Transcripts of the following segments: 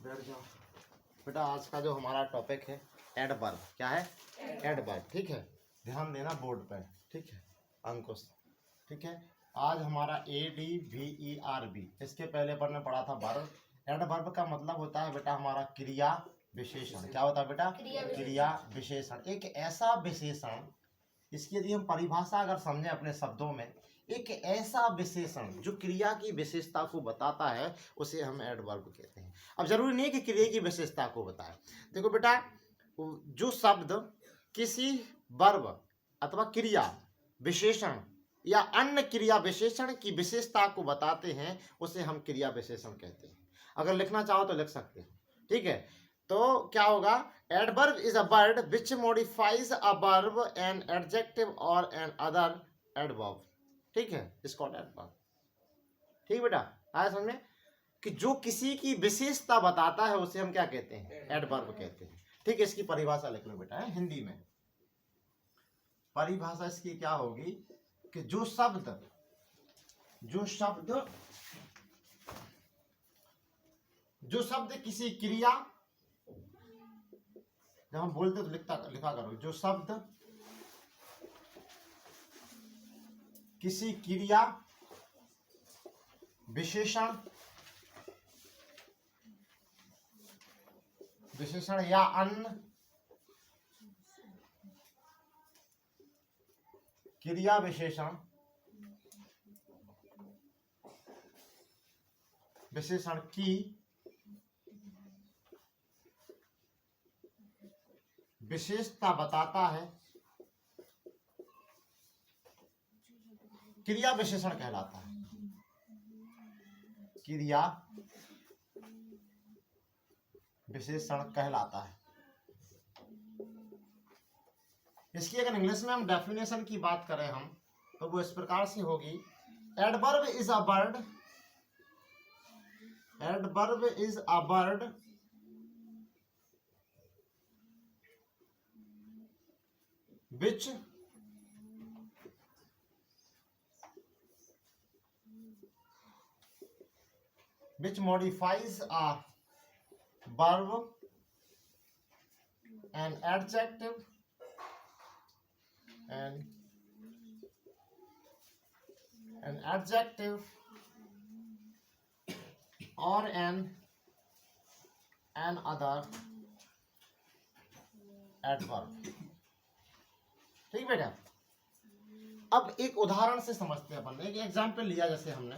बैठ जाओ बेटा। आज का जो हमारा टॉपिक है एडवर्ब, क्या है? एडवर्ब। ठीक है, ध्यान देना बोर्ड पर। ठीक है, अंकुश। ठीक है, आज हमारा ADVERB, इसके पहले पर ने पढ़ा था वर्ब। एडवर्ब का मतलब होता है बेटा हमारा क्रिया विशेषण। क्या होता है बेटा? क्रिया विशेषण। एक ऐसा विशेषण, इसकी यदि हम परिभाषा अगर समझें अपने शब्दों में, एक ऐसा विशेषण जो क्रिया की विशेषता को बताता है उसे हम एडवर्ब कहते हैं। अब जरूरी नहीं कि क्रिया की विशेषता को बताए। देखो बेटा, जो शब्द किसी वर्ब अथवा क्रिया विशेषण या अन्य क्रिया विशेषण की विशेषता को बताते हैं उसे हम क्रिया विशेषण कहते हैं। अगर लिखना चाहो तो लिख सकते हैं। ठीक है, तो क्या होगा? Adverb is a word which modifies a verb, an adjective और एन अदर एडवर्ब। ठीक है, इसको एडवर्ब। ठीक बेटा, आया समझ में? कि जो किसी की विशेषता बताता है उसे हम क्या कहते हैं? एडवर्ब कहते हैं। ठीक है, इसकी परिभाषा लिख लो बेटा है हिंदी में। परिभाषा इसकी क्या होगी कि जो शब्द किसी क्रिया, जब हम बोलते तो लिखा करो, जो शब्द किसी क्रिया विशेषण या अन्य क्रिया विशेषण की विशेषता बताता है, क्रिया विशेषण कहलाता है। क्रिया विशेषण कहलाता है। इसकी अगर इंग्लिश में हम डेफिनेशन की बात करें हम, तो वो इस प्रकार से होगी। Adverb is a word which modifies a verb, an adjective or an other adverb। ठीक बेटा, अब एक उदाहरण से समझते हैं अपन। एक एग्जाम्पल लिया, जैसे हमने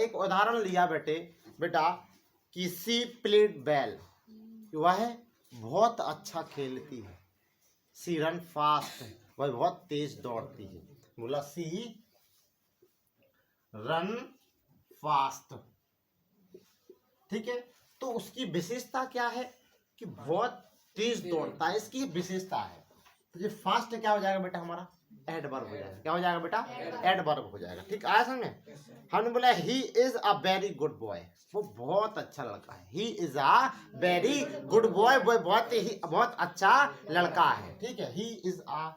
एक उदाहरण लिया बेटा कि सी प्लेड वेल, वह बहुत अच्छा खेलती है। सी रन फास्ट, वह बहुत तेज दौड़ती है। बोला सी रन फास्ट। ठीक है, तो उसकी विशेषता क्या है? कि बहुत तेज दौड़ता है, इसकी विशेषता है। तो ये फास्ट क्या हो जाएगा बेटा? हमारा एडवर्ब हो जाएगा। क्या हो जाएगा बेटा? एडवर्ब हो जाएगा। ठीक, आया समझ में? हमने बोला he is a very good boy, वो बहुत अच्छा लड़का है। He is a very good boy, वो बहुत अच्छा लड़का है। ठीक है, he is a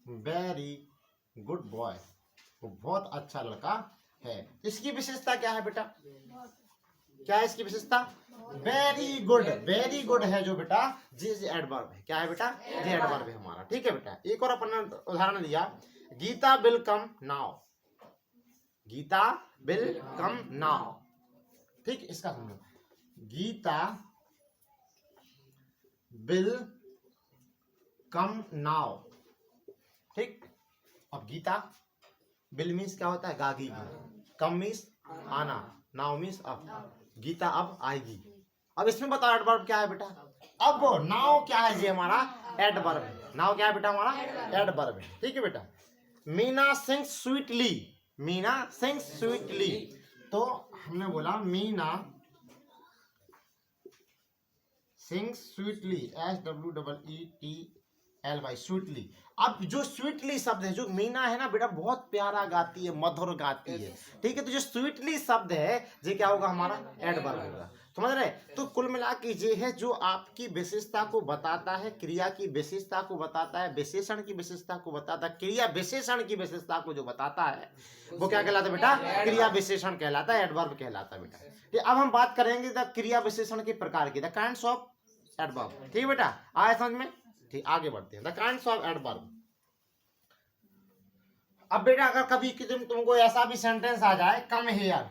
very good boy, वो बहुत अच्छा लड़का है। इसकी विशेषता क्या है बेटा? क्या है इसकी विशेषता? वेरी गुड है जो बेटा, जी एडवर्ब है। क्या है बेटा? जी एडवर्ब है हमारा। ठीक है बेटा, एक और अपन उदाहरण लिया, Geeta will come now. Geeta will come now. ठीक, इसका समझो, गीता विल कम नाउ। ठीक, अब गीता विल मीन्स क्या होता है? गागी। कम मीन्स आना, नाउ मीन्स अब। गीता अब आएगी। अब इसमें बताओ एडवर्ब क्या है बेटा? अब नाउ क्या है? जी हमारा एडवर्ब है। नाउ क्या है बेटा? हमारा एडवर्ब है। ठीक है बेटा, Meena sings sweetly. Meena sings sweetly, तो हमने बोला Meena sings sweetly, SWEETLY, L Y, sweetly. अब जो स्वीटली शब्द है, जो मीना है ना बेटा बहुत प्यारा गाती है, मधुर गाती है, ठीक है, तो जो स्वीटली शब्द है ये क्या होगा हमारा एडवर्ब होगा, समझ रहे। तो कुल मिला के ये है जो आपकी विशेषता को बताता है, क्रिया की विशेषता को बताता है, विशेषण की विशेषता को बताता है, क्रिया विशेषण की विशेषता को जो बताता है वो क्या कहलाता है बेटा, क्रिया विशेषण कहलाता है, एडवर्ब कहलाता है बेटा। अब हम बात करेंगे द क्रिया विशेषण के प्रकार की, द काइंड्स ऑफ एडवर्ब, ठीक है बेटा, आया समझ में, ठीक, आगे बढ़ते हैं। The kinds of adverb. अब बेटा अगर कभी तुमको ऐसा भी सेंटेंस आ जाए come here,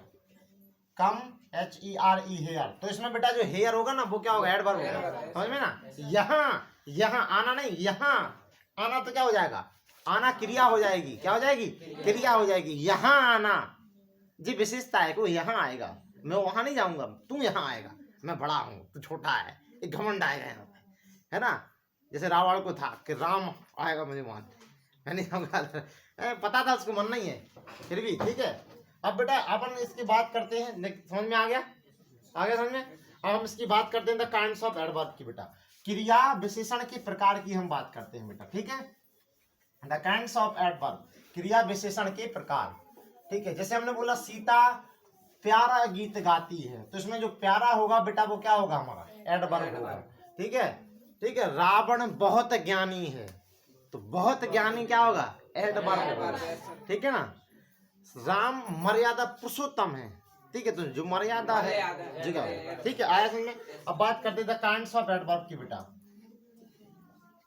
come HERE here, तो इसमें बेटा जो हेयर होगा ना वो क्या होगा, एडवर्ब होगा, समझ में ना। यहाँ आना नहीं, यहाँ आना तो क्या हो जाएगा, आना क्रिया हो जाएगी, क्या हो जाएगी, क्रिया हो जाएगी। यहाँ आना जी विशेषता है कि वो यहाँ आएगा, मैं वहां नहीं जाऊंगा, तू यहाँ आएगा, मैं बड़ा हूँ तू छोटा है, एक घमंड आएगा यहाँ पे, है ना। जैसे रावण को था कि राम आएगा मुझे मान, मैं नहीं आऊंगा, पता था उसको मन नहीं है, फिर भी ठीक है। अब बेटा अपन इसकी बात करते हैं, समझ में आ गया, समझ में। अब हम इसकी बात करते हैं द काइंड्स ऑफ एडवर्ब की बेटा, क्रिया विशेषण के प्रकार की हम बात करते हैं बेटा, ठीक है। द काइंड्स ऑफ एडवर्ब, क्रिया विशेषण के प्रकार, ठीक है। जैसे हमने बोला सीता प्यारा गीत गाती है, तो इसमें जो प्यारा होगा बेटा वो क्या होगा हमारा, एडवर्ब होगा, ठीक है, ठीक है। रावण बहुत ज्ञानी है, तो बहुत ज्ञानी क्या होगा, एडवर्ब होगा, ठीक है ना। राम मर्यादा पुरुषोत्तम है, ठीक है, तो जो मर्यादा है जगह, ठीक है, आया समझ में। अब बात करते हैं काइंड्स ऑफ एडवर्ब की बेटा,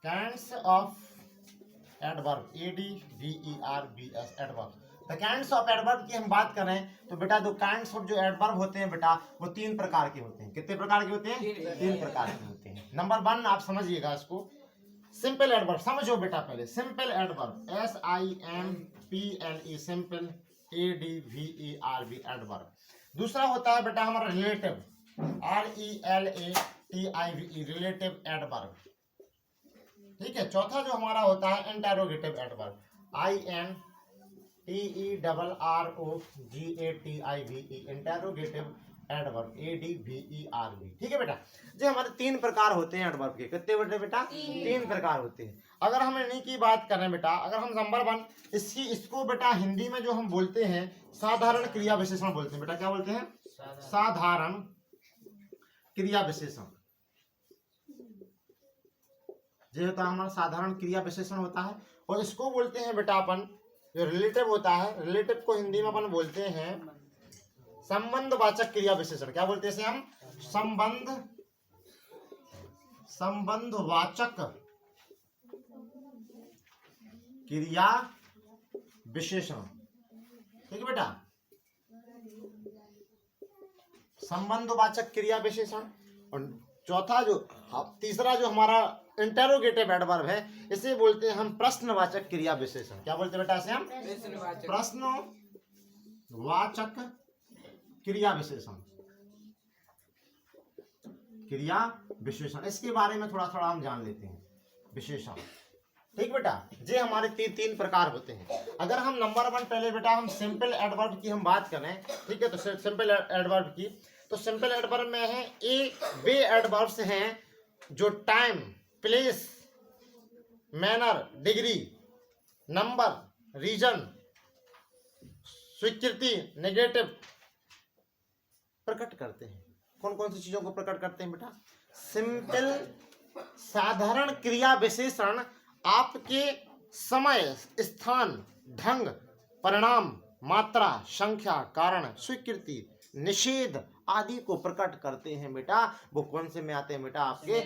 kinds of adverb, ADVERBS adverb. The kinds of adverb की हम बात करें तो बेटा दो काइंड्स ऑफ जो एडवर्ब होते हैं बेटा वो 3 प्रकार के होते हैं। कितने प्रकार के होते हैं, 3 प्रकार के होते हैं। नंबर 1 आप समझिएगा इसको, सिंपल एडवर्ब, समझो बेटा पहले, simple adverb SIMPLE, simple ADVERB adverb. दूसरा होता है बेटा हमारा रिलेटिव, RELATIVE, रिलेटिव एडवर्ब, ठीक है। चौथा जो हमारा होता है interrogative adverb, INTERROGATIVE, interrogative adverb, ADVERB, ठीक है बेटा। जो हमारे 3 प्रकार होते हैं एडवर्ब के, कितने बड़े बेटा, 3 प्रकार होते हैं। अगर हम इन्हीं की बात करें बेटा, अगर हम नंबर 1 इसको बेटा हिंदी में जो हम बोलते हैं साधारण क्रिया विशेषण बोलते हैं बेटा, क्या बोलते हैं, साधारण क्रिया विशेषण, जो होता है हमारा साधारण क्रिया विशेषण होता है। और इसको बोलते हैं बेटा अपन, जो रिलेटिव होता है, रिलेटिव को हिंदी में अपन बोलते हैं संबंधवाचक क्रिया विशेषण। क्या बोलते हैं इसे हम, संबंधवाचक क्रिया विशेषण, ठीक है बेटा, संबंधवाचक क्रिया विशेषण। और चौथा जो तीसरा जो हमारा इंटेरोगेटिव एडवर्ब है, इसे बोलते हैं हम प्रश्नवाचक क्रिया विशेषण। क्या बोलते हैं बेटा इसे हम, प्रश्नवाचक क्रिया विशेषण, क्रिया विशेषण। इसके बारे में थोड़ा थोड़ा हम जान लेते हैं, विशेषण, ठीक बेटा। ये हमारे 3 प्रकार होते हैं। अगर हम नंबर 1 पहले बेटा हम सिंपल एडवर्ब की हम बात करें, ठीक है, तो सिंपल एडवर्ब की, तो सिंपल एडवर्ब में है वे एडवर्ब्स हैं जो time, place, manner, degree, number, reason, स्वीकृति, नेगेटिव प्रकट करते हैं। कौन कौन सी चीजों को प्रकट करते हैं बेटा, सिंपल साधारण क्रिया विशेषण आपके समय, स्थान, ढंग, परिणाम, मात्रा, संख्या, कारण, स्वीकृति, निषेध आदि को प्रकट करते हैं बेटा। वो कौन से में आते हैं बेटा, आपके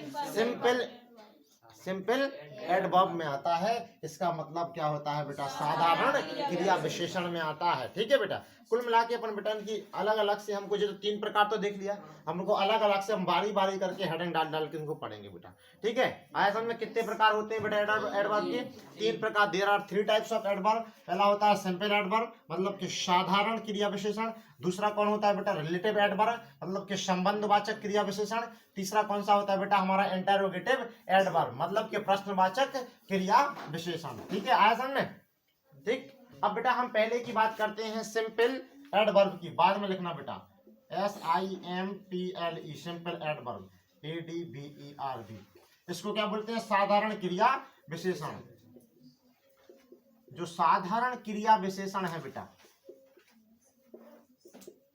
सिंपल एडवर्ब में आता है। इसका मतलब क्या होता है बेटा, साधारण क्रिया विशेषण में आता है, ठीक है बेटा। कुल मिला के अपन बेटा की अलग अलग से हमको जो 3 प्रकार तो देख लिया, हमको अलग अलग से हम बारी बारी करके हेडिंग डाल डाल के उनको पढ़ेंगे बेटा, ठीक है। आया समझ में, कितने प्रकार होते हैं बेटा एडवर्ब के, 3 प्रकार। There are 3 types of adverb. पहला होता है सिंपल एडवर्ब, मतलब कि साधारण क्रिया विशेषण। दूसरा कौन होता है बेटा, रिलेटिव एडवर्ब, मतलब कि संबंधवाचक क्रिया विशेषण। तीसरा कौन सा होता है बेटा, हमारा इंटेरोगेटिव एडवर्ब, मतलब कि प्रश्नवाचक क्रिया विशेषण, ठीक है। आया समझ में, ठीक। अब बेटा हम पहले की बात करते हैं सिंपल एडवर्ब की, बाद में लिखना बेटा SIMPLE, सिंपल एडवर्ब, ADVERB। इसको क्या बोलते हैं, साधारण क्रिया विशेषण, जो साधारण क्रिया विशेषण है बेटा,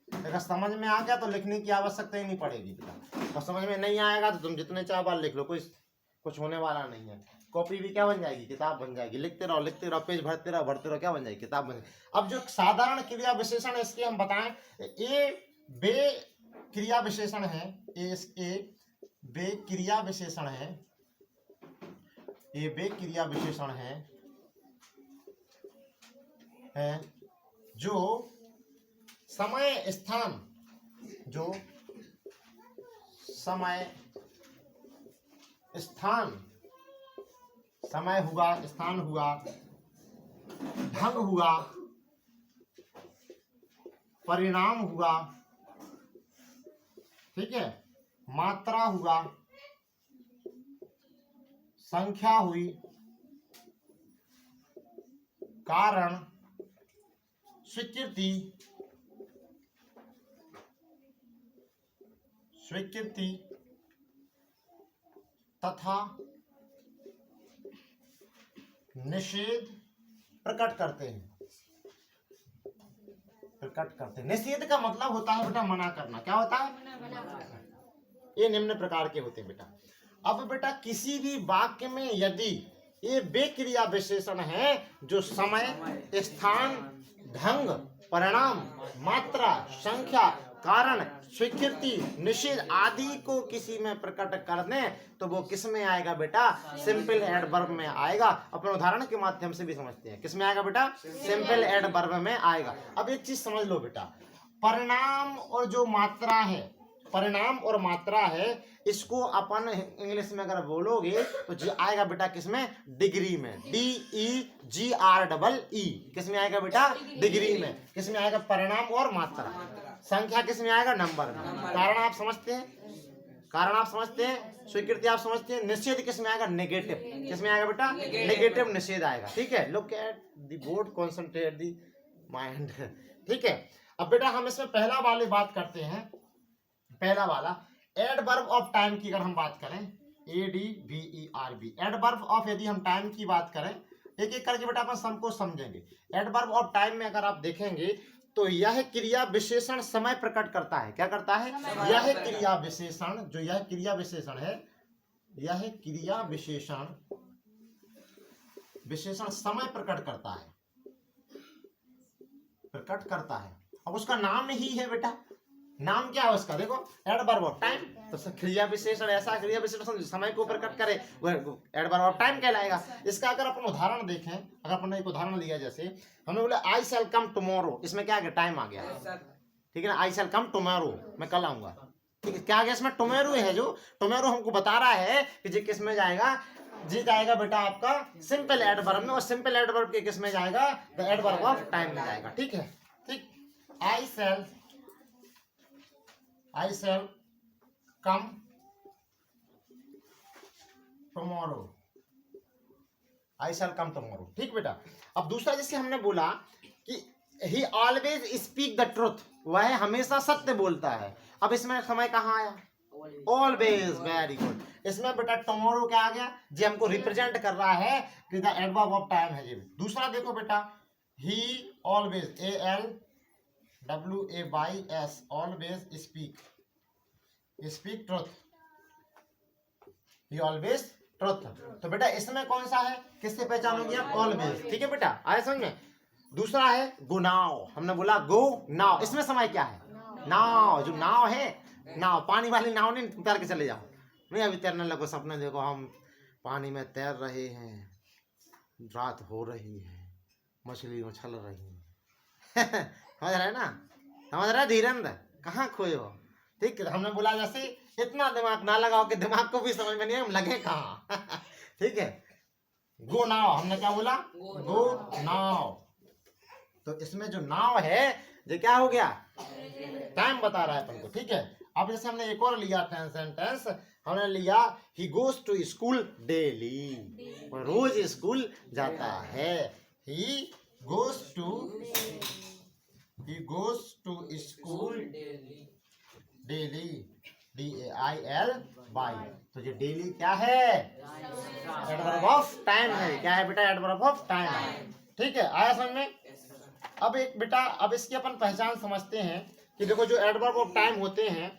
अगर समझ में आ गया तो लिखने की आवश्यकता ही नहीं पड़ेगी बेटा, और समझ में नहीं आएगा तो तुम जितने चार बार लिख लो, कोई कुछ होने वाला नहीं है। कॉपी भी क्या बन जाएगी, किताब बन जाएगी, लिखते रहो, पेज भरते रहो, क्या बन जाएगी, किताब बन जाएगी। अब जो साधारण क्रिया विशेषण है इसके हम बताएं, ए बे क्रिया विशेषण है, ए बे क्रिया विशेषण है, ये बे क्रिया विशेषण है जो समय स्थान, जो समय स्थान, समय हुआ, स्थान हुआ, ढंग हुआ, परिणाम हुआ, ठीक है, मात्रा हुआ, संख्या हुई, कारण, स्वीकृति, तथा निषेध प्रकट करते हैं। निषेध का मतलब होता है बेटा मना करना। क्या होता है? ये निम्न प्रकार के होते हैं बेटा। अब बेटा किसी भी वाक्य में यदि ये वे क्रिया विशेषण है जो समय, स्थान, ढंग, परिणाम, मात्रा, संख्या, कारण, स्वीकृति, निषेध आदि को किसी में प्रकट कर दें तो वो किस में आएगा बेटा? सिंपल एडवर्ब में आएगा। अपने उदाहरण के माध्यम से भी समझते हैं, किस में आएगा बेटा? सिंपल एडवर्ब में आएगा। अब एक चीज समझ लो बेटा, परिणाम और जो मात्रा है, परिणाम और मात्रा है, इसको अपन इंग्लिश में अगर बोलोगे तो आएगा बेटा किसमें? डिग्री में। DEGREE किस में आएगा बेटा? डिग्री में। किस में आएगा? परिणाम और मात्रा। संख्या किस में आएगा? नंबर में। कारण आप समझते हैं, स्वीकृति आप समझते हैं। निषेध किस में आएगा? नेगेटिव। किस में आएगा बेटा? नेगेटिव निषेध आएगा। ठीक है, look at the board, concentrate the mind. ठीक है, अब बेटा हम इसमें पहला वाली बात करते हैं। पहला वाला एडवर्ब ऑफ टाइम की अगर हम बात करें, ADVERB, एडवर्ब ऑफ, यदि हम टाइम की बात करें, एक एक करके बेटा अपन सबको समझेंगे। एडवर्ब ऑफ टाइम में अगर आप देखेंगे तो यह क्रिया विशेषण समय प्रकट करता है। क्या करता है? यह क्रिया विशेषण, जो यह क्रिया विशेषण है, यह क्रिया विशेषण समय प्रकट करता है। अब उसका नाम ही है बेटा, नाम क्या है उसका? देखो, एडवर्ब ऑफ टाइम। तो क्रिया विशेषण, ऐसा क्रिया विशेषण समय को प्रकट करे वह एडवर्ब ऑफ टाइम कहलाएगा। इसका अगर अपन उदाहरण देखें, अगर अपन ने एक उदाहरण लिया, जैसे हमने बोला आई शैल कम टुमारो, इसमें क्या आ गया? टाइम आ गया। ठीक है ना, आई शैल कम टुमारो, मैं कल आऊंगा। ठीक है, क्या आ गया इसमें? टुमारो है, जो टुमारो हमको बता रहा है कि जी किस में जाएगा? जी जाएगा बेटा आपका सिंपल एडवर्ब में, और सिंपल एडवर्ब के किस में जाएगा? द एडवर्ब ऑफ टाइम में जाएगा। ठीक है, ठीक। I shall come tomorrow, ठीक बेटा। अब दूसरा जैसे हमने बोला कि he always speak the truth, वह हमेशा सत्य बोलता है। अब इसमें समय कहाँ आया? Always, very good. इसमें बेटा tomorrow क्या आ गया? जी हमको रिप्रेजेंट कर रहा है कि द एडवर्ब ऑफ टाइम है जी। दूसरा देखो बेटा, he always, ALWAYS, always speak truth, he always truth। तो बेटा इसमें कौन सा है? किससे पहचानोगे आप? ऑलवेज। ठीक है बेटा, आया समझ में? दूसरा है गो नाउ, हमने बोला गो नाउ, इसमें समय क्या है? नाउ, जो नाव है, नाव पानी वाली नाव नहीं, तुम तैर के चले जाओ। नहीं अभी तैरने लगो, सपने देखो हम पानी में तैर रहे हैं, रात हो रही है, मछली उछल रही है। समझ रहे ना? समझ रहे धीरेन्द्र? कहाँ खोए हो? ठीक है, हमने बोला जैसे इतना दिमाग ना लगाओ कि दिमाग को भी समझ में नहीं हम लगे कहाँ। ठीक है, गो नाव, हमने क्या बोला? गो नाव। तो इसमें जो नाव है ये क्या हो गया? टाइम बता रहा है अपन को। ठीक है, अब जैसे हमने एक और लिया सेंटेंस, हमने लिया he goes to school daily, रोज स्कूल जाता है। He goes to school daily, DAILY, DAIL तो ये डेली क्या है, एडवर्ब ऑफ टाइम है। क्या है बेटा, एडवर्ब ऑफ टाइम है। ठीक है, आया समझ में। अब एक बेटा, अब इसकी अपन पहचान समझते हैं कि देखो जो एडवर्ब ऑफ टाइम होते हैं,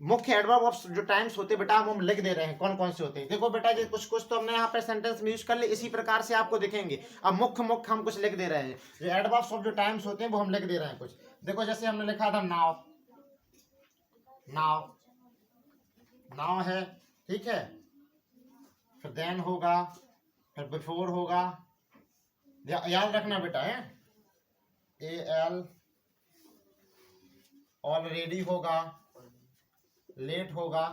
मुख्य एडवर्ब ऑफ जो टाइम्स होते हैं बेटा, हम लिख दे रहे हैं कौन कौन से होते हैं। देखो बेटा, ये कुछ तो हमने यहाँ पे सेंटेंस में यूज कर ले, इसी प्रकार से आपको दिखेंगे। अब मुख्य हम कुछ लिख दे रहे हैं, जो एडवर्ब्स ऑफ जो टाइम्स होते हैं वो हम लिख दे रहे हैं कुछ। देखो जैसे हमने लिखा था नाउ, नाउ नाउ है, ठीक है, फिर देन होगा, फिर बिफोर होगा, याद रखना बेटा है, AL ऑलरेडी होगा, लेट होगा,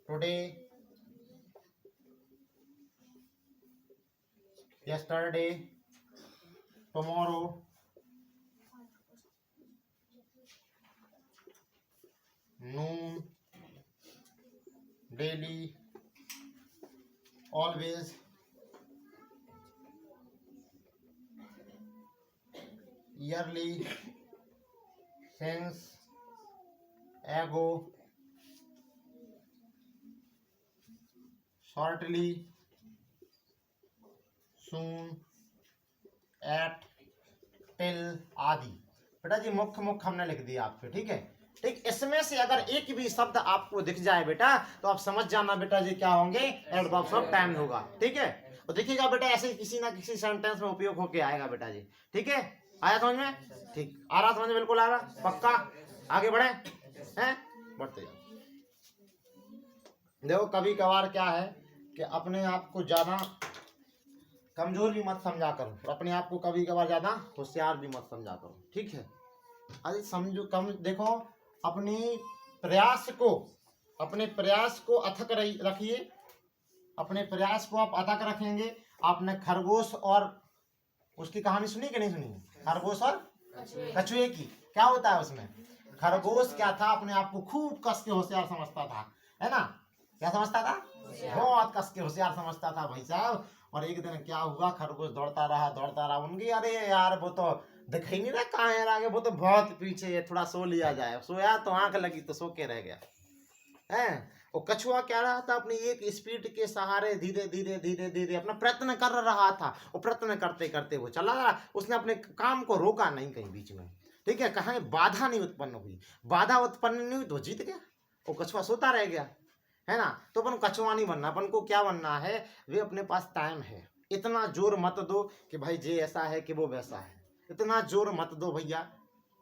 टुडे, यस्टरडे, टुमारो, नून, डेली, ऑलवेज, ईयरली, सिंस, एगो, शॉर्टली, सून, एट, टिल आदि। बेटा जी मुख्य हमने लिख दिया आपके, ठीक है। ठीक, इसमें से अगर एक भी शब्द आपको दिख जाए बेटा तो आप समझ जाना बेटा जी क्या होंगे, एडवर्ब्स ऑफ टाइम होगा। ठीक है, तो देखिएगा बेटा ऐसे किसी ना किसी सेंटेंस में उपयोग होके आएगा बेटा जी। ठीक है, आया समझ में? ठीक, आ रहा समझ में? बिल्कुल आ रहा, पक्का। आगे बढ़े हैं, बढ़ते जाओ। देखो कभी कभार क्या है कि अपने आप को ज्यादा कमजोर भी मत समझा करो, अपने आप को कभी कभार ज्यादा होशियार भी मत समझा करो। ठीक है, अरे समझो कम, देखो अपने प्रयास को अथक रखिए। अपने प्रयास को आप अथक रखेंगे। आपने खरगोश और उसकी कहानी सुनी कि नहीं सुनी? खरगोश और कछुए की। क्या होता है उसमें? खरगोश क्या था, अपने आप को खूब कस के होशियार समझता था, है ना? क्या समझता था? बहुत कस के होशियार समझता था भाई साहब। और एक दिन क्या हुआ, खरगोश दौड़ता रहा उनकी, अरे यार वो तो दिख ही नहीं रहा, कहाँ है आगे, वो तो बहुत पीछे है, थोड़ा सो लिया जाए। सोया तो आंख लगी तो सो के रह गया है। और कछुआ क्या रहा था, अपनी एक स्पीड के सहारे धीरे धीरे अपना प्रयत्न कर रहा था। और प्रयत्न करते करते वो चला रहा, उसने अपने काम को रोका नहीं कहीं बीच में। ठीक है, कहीं बाधा नहीं उत्पन्न हुई, बाधा उत्पन्न नहीं हुई तो जीत गया। वो कछुआ सोता रह गया, है ना? तो अपन कछुआ नहीं बनना, अपन को क्या बनना है, वे अपने पास टाइम है, इतना जोर मत दो कि भाई जे ऐसा है कि वो वैसा है, इतना जोर मत दो भैया।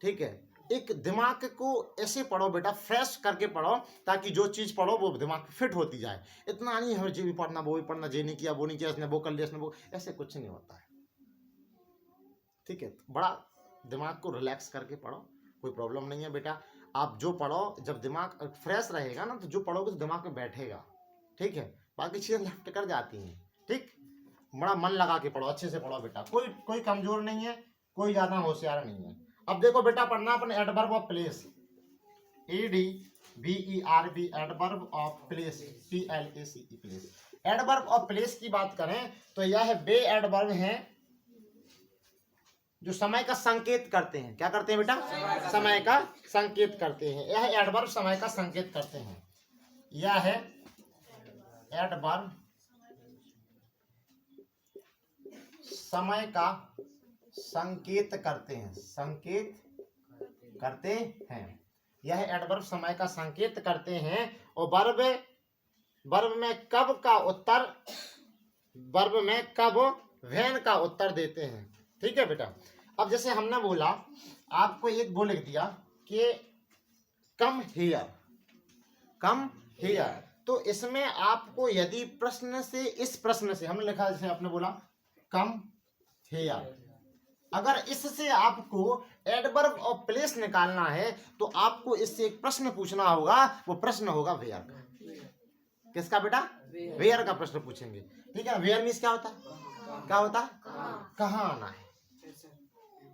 ठीक है, एक दिमाग को ऐसे पढ़ो बेटा, फ्रेश करके पढ़ो, ताकि जो चीज पढ़ो वो दिमाग फिट होती जाए। इतना नहीं है जे भी पढ़ना वो भी पढ़ना, जे नहीं किया वो नहीं किया, इसने वो कर लिया इसने वो, ऐसे कुछ नहीं होता है। ठीक है, बड़ा दिमाग को रिलैक्स करके पढ़ो, कोई प्रॉब्लम नहीं है बेटा। आप जो पढ़ो, जब दिमाग फ्रेश रहेगा ना तो जो पढ़ोगे तो दिमाग में बैठेगा। ठीक है, बाकी चीजें लेफ्ट कर जाती हैं। ठीक, बड़ा मन लगा के पढ़ो, अच्छे से पढ़ो बेटा, कोई कमजोर नहीं है, कोई ज्यादा होशियार नहीं है। अब देखो बेटा, पढ़ना अपन adverb of place, ADVERB, adverb of place, PLACE, place. Adverb of place की बात करें तो यह वे एडवर्ब हैं जो समय का संकेत करते हैं। क्या करते हैं बेटा? समय का संकेत करते हैं। यह एडवर्ब समय का संकेत करते हैं। यह है एडवर्ब समय का संकेत करते हैं, संकेत करते हैं। यह एडवर्ब समय का संकेत करते हैं। और वर्ब में कब का उत्तर, वर्ब में कब व्हेन का उत्तर देते हैं। ठीक है बेटा, अब जैसे हमने बोला, आपको एक वो लिख दिया कि कम हियर, तो इसमें आपको यदि प्रश्न से, इस प्रश्न से हमने लिखा, जैसे आपने बोला कम हियर, अगर इससे आपको एडवर्ब ऑफ प्लेस निकालना है तो आपको इससे एक प्रश्न पूछना होगा। वो प्रश्न होगा वेयर का। किसका बेटा? वेयर का प्रश्न पूछेंगे। ठीक है, वेयर मीन्स क्या होता है? क्या होता है? कहाँ आना है,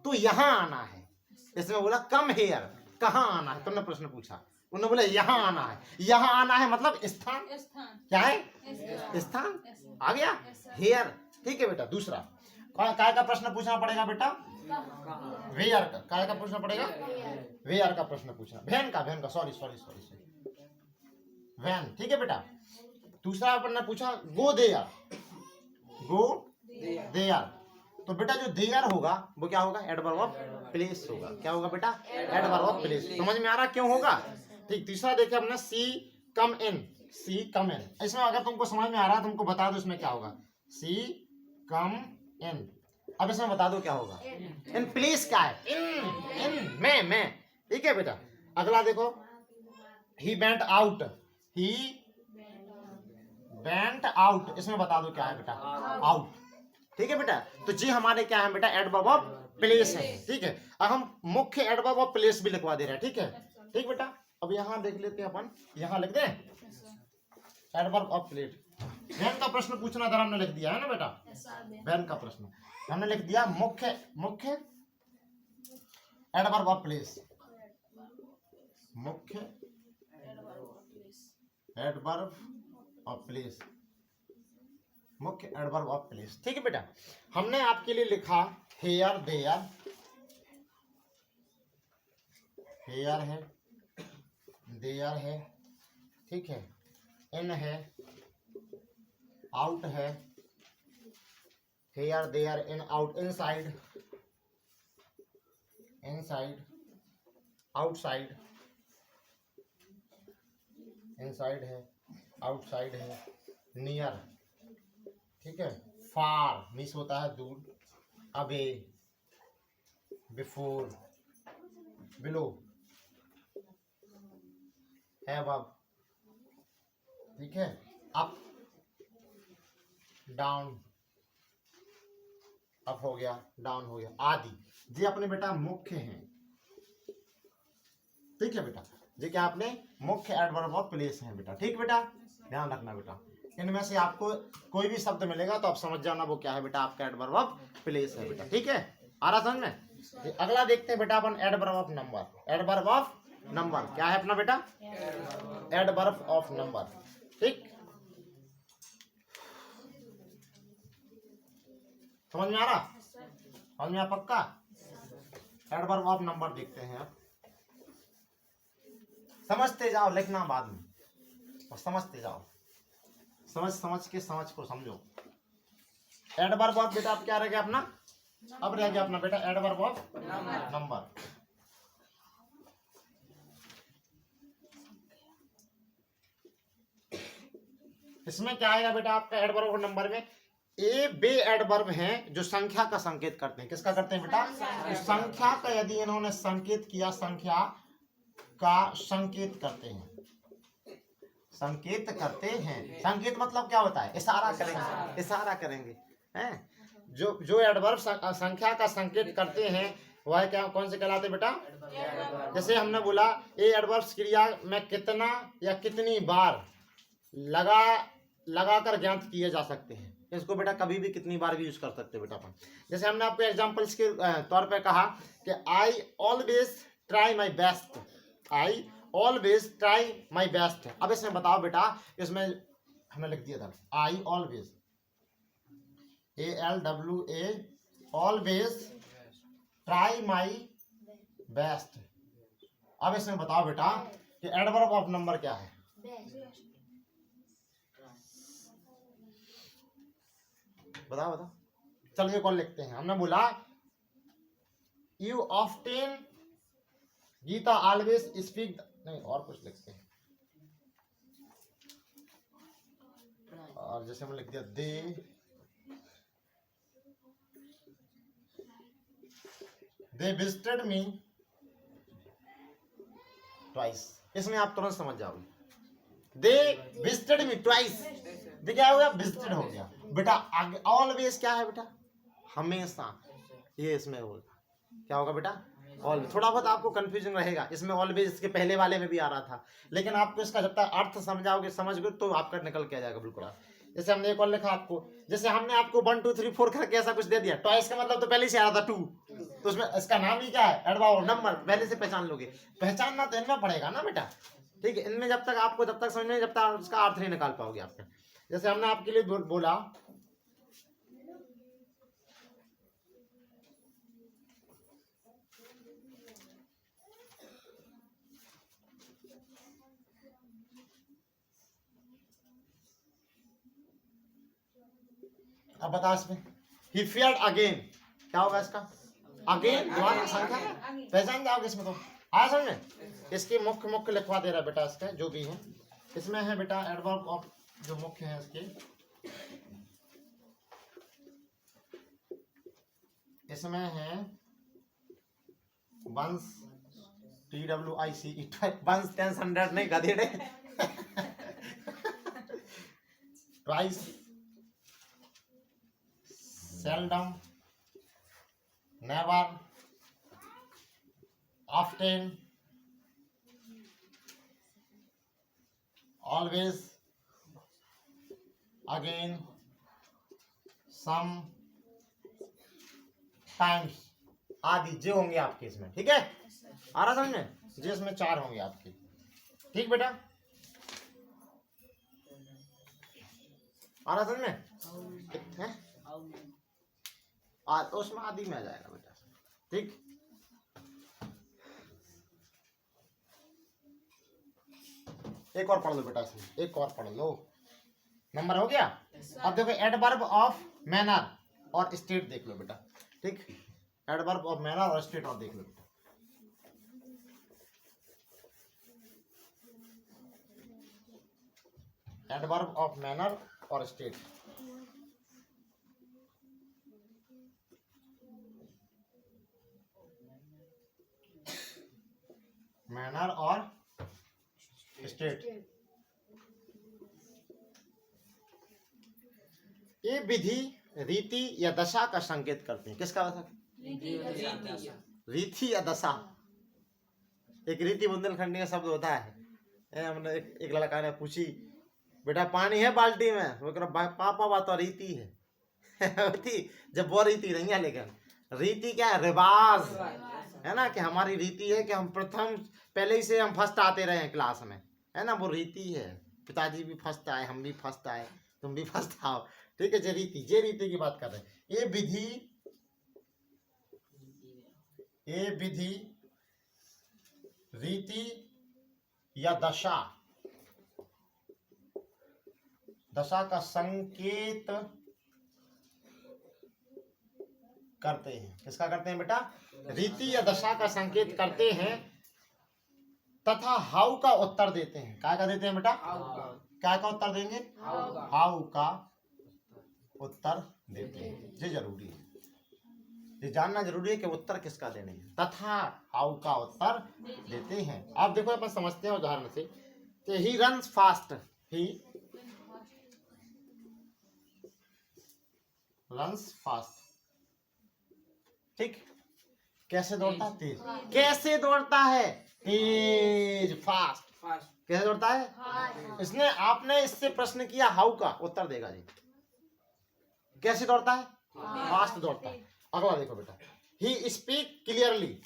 तो यहाँ आना है। इसमें बोला कम हेयर, कहाँ आना है, तुमने प्रश्न पूछा, उन्होंने बोला यहाँ आना है। यहाँ आना है मतलब स्थान, क्या है? स्थान आ गया, हेयर। ठीक है बेटा, दूसरा काय का प्रश्न पूछना पड़ेगा बेटा? वेयर का। काय का पूछना पड़ेगा? वेयर का प्रश्न पूछना। वेन का, सॉरी, वैन, ठीक है बेटा। दूसरा अपन ने पूछा गो देयर, गो देयर, तो बेटा जो देयर होगा वो क्या होगा, एडवर्ब ऑफ प्लेस होगा। क्या होगा बेटा, एडवर्ब ऑफ प्लेस। समझ में आ रहा क्यों होगा। ठीक, तीसरा देखिए अपना सी कम इन, सी कम इन, इसमें अगर तुमको समझ में आ रहा है तुमको बता दो इसमें क्या होगा, सी कम इन। अब इसमें बता दो क्या होगा, इन प्लेस क्या है, इन मैं, ठीक है बेटा। अगला देखो he went out, he went out, इसमें बता दो क्या है बेटा, आउट, ठीक है बेटा। तो जी हमारे क्या है बेटा, एडवर्ब ऑफ प्लेस है, ठीक है। अब हम मुख्य एडवर्ब ऑफ प्लेस भी लिखवा दे रहे हैं, ठीक है, ठीक बेटा। अब यहाँ देख लेते हैं अपन, यहाँ लिख दें एडवर्ब ऑफ प्लेस। वैन का प्रश्न पूछना था, हमने लिख दिया है ना बेटा, वैन का प्रश्न हमने लिख दिया, मुख्य एडवर्ब ऑफ प्लेस, मुख्य एडवर्ब ऑफ प्लेस, मुख्य एडवर्ब ऑफ प्लेस, ठीक है बेटा। हमने आपके लिए लिखा हेयर देयर, हेयर है, देयर है, ठीक है, इन है, आउट है, here there in out, inside, inside, outside, inside है, आउटसाइड है, नियर, ठीक है, फार मिस होता है दूर, अवे, बिफोर, बिलो, अबव, ठीक है, अप, डाउन, अप हो गया, डाउन हो गया, आदि। ये अपने बेटा मुख्य हैं, ठीक है बेटा, ये क्या अपने मुख्य एडवर्ब ऑफ प्लेस हैं बेटा, ठीक बेटा, ध्यान रखना बेटा। इनमें से आपको कोई भी शब्द मिलेगा तो आप समझ जाना वो क्या है बेटा, आपका एडवर्ब ऑफ प्लेस है बेटा, ठीक है, आ रहा समझ में। अगला देखते हैं बेटा अपन adverb of number, adverb of number क्या है अपना बेटा, एडवर्ब ऑफ नंबर, ठीक, समझ में आ रहा, समझ में आ पक्का। एडवर्ब ऑफ नंबर देखते हैं आप, समझते जाओ, लिखना बाद में, और समझते जाओ, समझ के समझ को समझो। एडवर्ब ऑफ बेटा अब क्या रह गया अपना, अब रह गया अपना बेटा एडवर्ब ऑफ नंबर। इसमें क्या आएगा बेटा आपका एडवर्ब ऑफ नंबर में, ए बे एडवर्ब हैं जो संख्या का संकेत करते हैं, किसका करते हैं बेटा, तो संख्या का यदि इन्होंने संकेत किया, संख्या का संकेत करते हैं, संकेत करते हैं, संकेत मतलब क्या होता है, इशारा करेंगे, इशारा करेंगे, हैं, जो एडवर्ब संख्या का संकेत करते हैं वह क्या, कौन से कहलाते बेटा, जैसे हमने बोला ए एडवर्ब क्रिया में कितना या कितनी बार लगाकर ज्ञात किए जा सकते हैं, इसको बेटा कभी भी कितनी बार भी यूज कर सकते हैं बेटा अपन। जैसे हमने आपको एग्जांपल्स के तौर पे कहा कि I always try my best, I always try my best. अब इसमें बताओ बेटा, इसमें हमने लिख दिया था I always, ALWA, always try my best. अब इसमें बताओ बेटा कि एडवर्ब ऑफ नंबर क्या है, बताओ बताओ, चलिए कौन लिखते हैं। हमने बोला you often, Geeta always speak, नहीं और कुछ लिखते हैं, और जैसे हमने लिख दिया दे विजिटेड मी ट्वाइस। इसमें आप तुरंत समझ जाओगे, दे विजिटेड मी ट्वाइस, दे क्या हो गया, विजिटेड हो गया बेटा। आगे ऑलवेज क्या है बेटा, हमेशा, ये इसमें होगा, क्या होगा बेटा, ऑलवेज। थोड़ा बहुत आपको कंफ्यूजन रहेगा इसमें, ऑलवेज इसके पहले वाले में भी आ रहा था, लेकिन आपको इसका जब तक अर्थ समझाओगे, समझ गए तो आपका निकल के आ जाएगा बिल्कुल। जैसे हमने एक और लिखा आपको, जैसे हमने आपको 1 2 3 4 करके ऐसा कुछ दे दिया, ट्वाइस का मतलब तो पहले से आ रहा था 2, तो उसमें इसका नाम ही क्या है, एडवर्ब ऑफ नंबर, पहले से पहचान लोगे, पहचानना तो इनमें पड़ेगा ना बेटा, ठीक है। इनमें जब तक आपको जब तक समझ में, जब तक उसका अर्थ नहीं निकाल पाओगे आपका। जैसे हमने आपके लिए बोला अब बता इसमें, ही feared again, क्या होगा इसका? अगेन दोबारा संख्या, पहचान जाओगे इसमें तो। आया समझ में? इसके मुख्य मुख्य लिखवा दे रहा है बेटा, इसका जो भी है इसमें है बेटा एडवर्ब ऑफ, जो मुख्य है इसके, इसमें है वंस, TWICE, वंस 10 100 नहीं गधेड़े, twice, seldom, never, often, always, again, some, times आदि जो होंगे आपके इसमें। ठीक है, आ रहा समझ में? जो इसमें 4 होंगे आपके। ठीक बेटा, आ रहा समझ में? है तो उसमें आदि में आ जाएगा बेटा। ठीक, एक और पढ़ लो बेटा इसमें, एक और पढ़ लो, नंबर हो गया। अब देखो एडवर्ब ऑफ मैनर और स्टेट देख लो बेटा। ठीक, एडवर्ब ऑफ मैनर और स्टेट और देख लो बेटा। एडवर्ब ऑफ मैनर और स्टेट, मैनर और स्टेट, ये विधि, रीति या दशा का संकेत करते हैं। किसका? रीति या दशा। एक रीति बुंदेलखंडी का शब्द होता है। हमने एक लड़का ने पूछी, बेटा पानी है बाल्टी में? वो कह रहा पापा बात तो रीति है। होती जब वो रीति नहीं है, लेकिन रीति क्या है? रिवाज है ना, कि हमारी रीति है कि हम प्रथम पहले ही से हम फर्स्ट आते रहे हैं क्लास में, है ना, वो रीति है। पिताजी भी फर्स्ट आए, हम भी फर्स्ट आए, तुम भी फर्स्ट आओ। ठीक है, जे रीति की बात कर रहे हैं। ये विधि, रीति या दशा का संकेत करते हैं। किसका करते हैं बेटा? रीति या दशा का संकेत करते हैं तथा हाउ का उत्तर देते हैं। क्या देते हैं बेटा? क्या का उत्तर देंगे? हाउ का उत्तर देते हैं। ये जरूरी है, ये जानना जरूरी है कि उत्तर किसका देने हैं। तथा हाउ का उत्तर देते हैं। आप देखो, अपन समझते हैं उदाहरण से कि he runs fast, he runs fast. ठीक, कैसे दौड़ता है? तेज। कैसे दौड़ता है? तेज, फास्ट। कैसे दौड़ता है? इसने, आपने इससे प्रश्न किया, हाउ का उत्तर देगा जी। कैसे दौड़ता है? फास्ट दौड़ता है। अगला देखो बेटा, he speak clearly,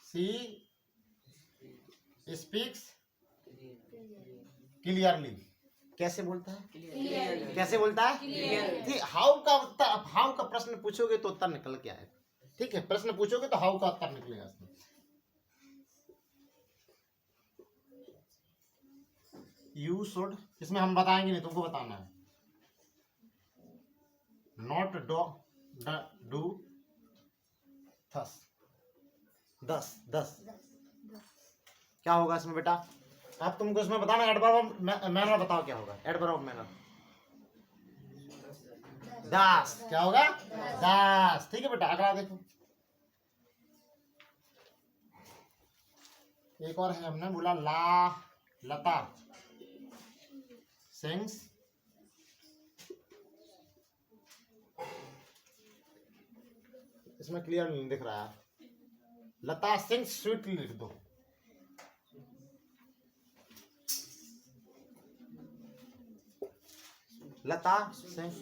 she speaks clearly. कैसे बोलता है? कैसे बोलता है? हाउ का उत्तर, हाउ का प्रश्न पूछोगे तो उत्तर निकल के आएगा। ठीक है, प्रश्न पूछोगे तो हाउ का उत्तर निकलेगा इसमें। यू शुड, इसमें हम बताएंगे नहीं, तुमको बताना है। नॉट डू दस। क्या होगा इसमें बेटा? आप तुमको इसमें बताना, एडवर्ब ऑफ मैनर बताओ क्या होगा। एडवर्ब ऑफ मैनर 10, क्या होगा? 10। ठीक है बेटा, अगला देखो, एक और है, हमने बोला लता सिंग्स इसमें क्लियर नहीं दिख रहा है। लता सिंग्स स्वीटली लिख दो। लता सिंग्स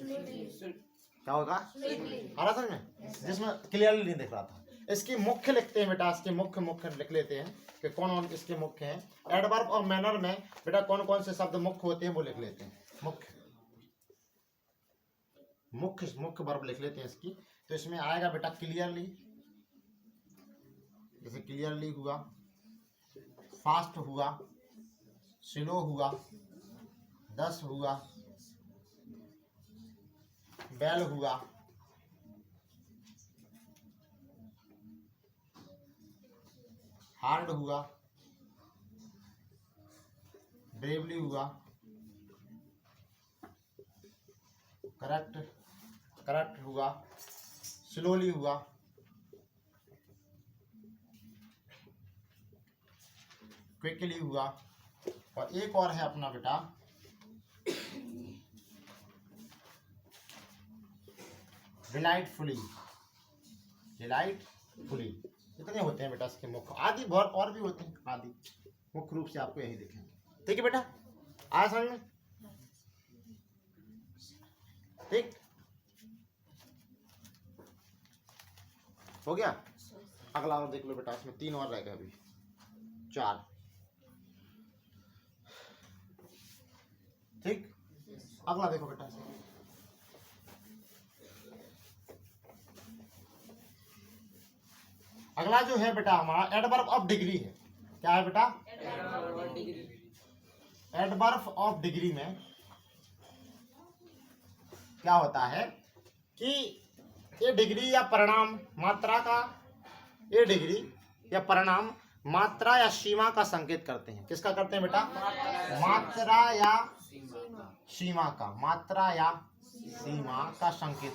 क्या होगा? आ रहा समझ में? जिसमें क्लियरली नहीं दिख रहा था। इसकी मुख्य लिखते हैं बेटा, इसके मुख्य लिख लेते हैं कि कौन कौन इसके मुख्य हैं। एडवर्ब और मैनर में बेटा कौन कौन से शब्द मुख्य होते हैं वो लिख लेते हैं। मुख्य वर्ब लिख लेते हैं इसकी। तो इसमें आएगा बेटा क्लियरली, जैसे क्लियरली हुआ, फास्ट हुआ, स्लो हुआ, 10 हुआ, बेल हुआ, हार्ड हुआ, ब्रेवली हुआ, करेक्ट हुआ, स्लोली हुआ, क्विकली हुआ, और एक और है अपना बेटा डिलाइटफुली। इतने होते हैं बेटा इसके मुख्य, आदि बहुत और भी होते हैं, आदि मुख्य रूप से आपको यही दिखेंगे। ठीक है बेटा, आया समझ में? ठीक हो गया। अगला और देख लो बेटा, इसमें 3 और रह गए, अभी 4। ठीक, अगला देखो बेटा, अगला जो है बेटा हमारा एडवर्ब ऑफ डिग्री है। क्या है बेटा? एडवर्ब ऑफ डिग्री में क्या होता है कि ये डिग्री या परिणाम मात्रा का, ये डिग्री या परिणाम मात्रा या सीमा का संकेत करते हैं। किसका करते हैं बेटा? मात्रा या सीमा का, मात्रा या सीमा का संकेत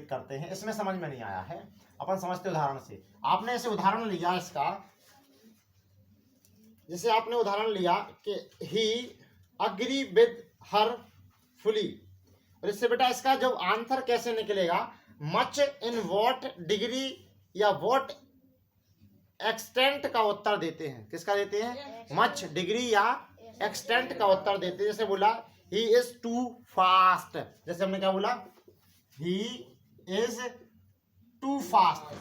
करते हैं, इसमें समझ में नहीं आया है, अपन समझते उदाहरण से। आपने ऐसे उदाहरण लिया इसका, जैसे आपने उदाहरण लिया कि ही अग्री विद हर फुली, और इससे बेटा इसका जब आंसर कैसे निकलेगा, मच इन व्हाट डिग्री या व्हाट एक्सटेंट का उत्तर देते हैं। किसका देते हैं? मच, डिग्री या एक्सटेंट का उत्तर देते हैं। जैसे बोला ही इज टू फास्ट, जैसे हमने क्या बोला, ही इज टू फास्ट,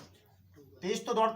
तेज तो दौड़ता